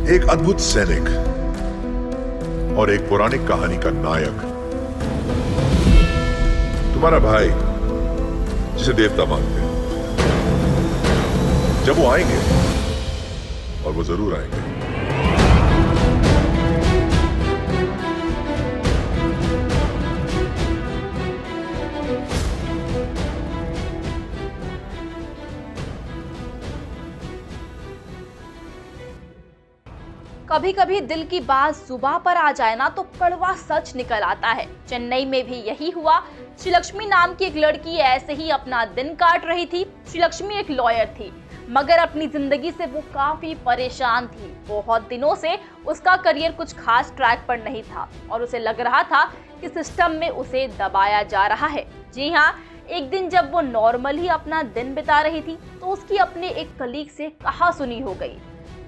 एक अद्भुत सैनिक और एक पौराणिक कहानी का नायक, तुम्हारा भाई जिसे देवता मानते हैं। जब वो आएंगे, और वो जरूर आएंगे, कभी कभी दिल की बात जुबां पर आ जाए ना तो कड़वा सच निकल आता है। चेन्नई में भी यही हुआ। श्रीलक्ष्मी नाम की एक लड़की ऐसे ही अपना दिन काट रही थी। श्रीलक्ष्मी एक लॉयर थी, मगर अपनी जिंदगी से वो काफी परेशान थी। बहुत दिनों से उसका करियर कुछ खास ट्रैक पर नहीं था और उसे लग रहा था कि सिस्टम में उसे दबाया जा रहा है। जी हाँ, एक दिन जब वो नॉर्मली अपना दिन बिता रही थी तो उसकी अपने एक कलीग से कहासुनी हो गई।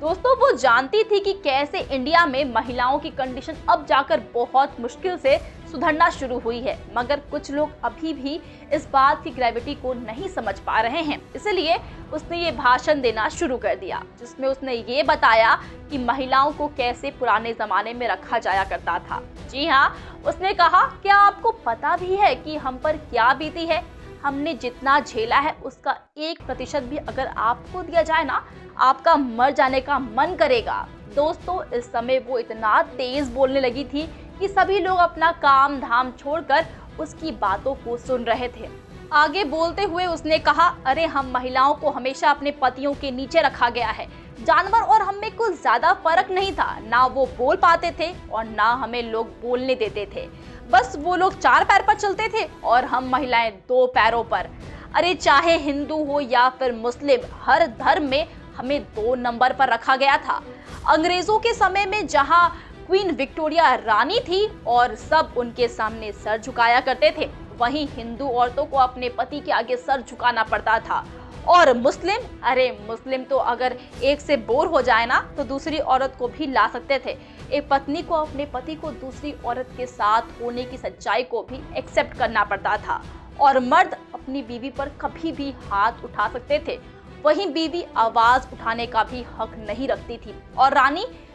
दोस्तों, वो जानती थी कि कैसे इंडिया में महिलाओं की कंडीशन अब जाकर बहुत मुश्किल से सुधरना शुरू हुई है, मगर कुछ लोग अभी भी इस बात की ग्रेविटी को नहीं समझ पा रहे हैं। इसलिए उसने ये भाषण देना शुरू कर दिया, जिसमें उसने ये बताया कि महिलाओं को कैसे पुराने जमाने में रखा जाया करता था। जी हाँ, उसने कहा, क्या आपको पता भी है कि हम पर क्या बीती है? हमने जितना झेला है उसका 1% भी अगर आपको दिया जाए ना, आपका मर जाने का मन करेगा। दोस्तों, इस समय वो इतना तेज बोलने लगी थी कि सभी लोग अपना काम धाम छोड़कर उसकी बातों को सुन रहे थे। आगे बोलते हुए उसने कहा, अरे हम महिलाओं को हमेशा अपने पतियों के नीचे रखा गया है। जानवर और हम में कुछ ज्यादा फर्क नहीं था। ना वो बोल पाते थे और ना हमें लोग बोलने देते थे। बस वो लोग 4 पैर पर चलते थे और हम महिलाएं 2 पैरों पर। अरे चाहे हिंदू हो या फिर मुस्लिम, हर धर्म में हमें 2 नंबर पर रखा गया था। अंग्रेजों के समय में जहां क्वीन विक्टोरिया रानी थी और सब उनके सामने सर झुकाया करते थे, वहीं हिंदू औरतों को अपने पति के आगे सर झुकाना पड़ता था। और मुस्लिम, अरे मुस्लिम तो अगर एक से बोर हो जाए ना तो दूसरी औरत को भी ला सकते थे। एक पत्नी को अपने पति को दूसरी औरत के साथ होने की सच्चाई को भी एक्सेप्ट करना पड़ता था। और मर्द अपनी बीवी पर कभी भी हाथ उठा सकते थे, वहीं बीवी आवाज उठाने का भी हक नहीं रखती थी। और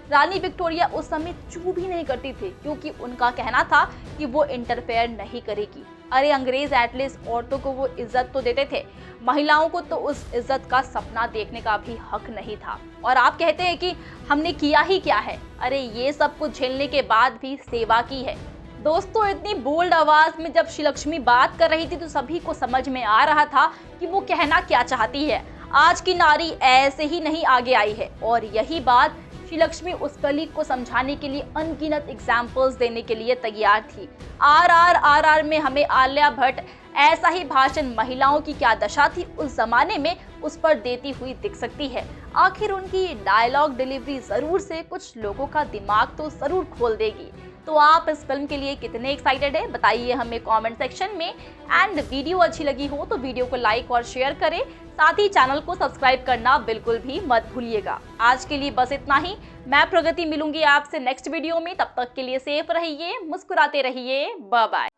रानी विक्टोरिया उस समय चू भी नहीं करती थी, क्योंकि उनका कहना था कि वो इंटरफेयर नहीं करेगी। अरे अंग्रेज एटलीस्ट औरतों को वो इज्जत तो देते थे, महिलाओं को तो उस इज्जत का सपना देखने का भी हक नहीं था। और आप कहते हैं कि हमने किया ही क्या है? अरे ये सब कुछ झेलने के बाद भी सेवा की है। दोस्तों, इतनी बोल्ड आवाज में जब श्रीलक्ष्मी बात कर रही थी तो सभी को समझ में आ रहा था कि वो कहना क्या चाहती है। आज की नारी ऐसे ही नहीं आगे आई है। और यही बात श्रीलक्ष्मी उस कलीग को समझाने के लिए अनगिनत एग्जाम्पल्स देने के लिए तैयार थी। RRR में हमें आलिया भट्ट ऐसा ही भाषण महिलाओं की क्या दशा थी उस जमाने में उस पर देती हुई दिख सकती है। आखिर उनकी डायलॉग डिलीवरी जरूर से कुछ लोगों का दिमाग तो जरूर खोल देगी। तो आप इस फिल्म के लिए कितने एक्साइटेड है, बताइए हमें कमेंट सेक्शन में। एंड वीडियो अच्छी लगी हो तो वीडियो को लाइक और शेयर करें, साथ ही चैनल को सब्सक्राइब करना बिल्कुल भी मत भूलिएगा। आज के लिए बस इतना ही। मैं प्रगति मिलूंगी आपसे नेक्स्ट वीडियो में। तब तक के लिए सेफ रहिए, मुस्कुराते रहिए। Bye bye.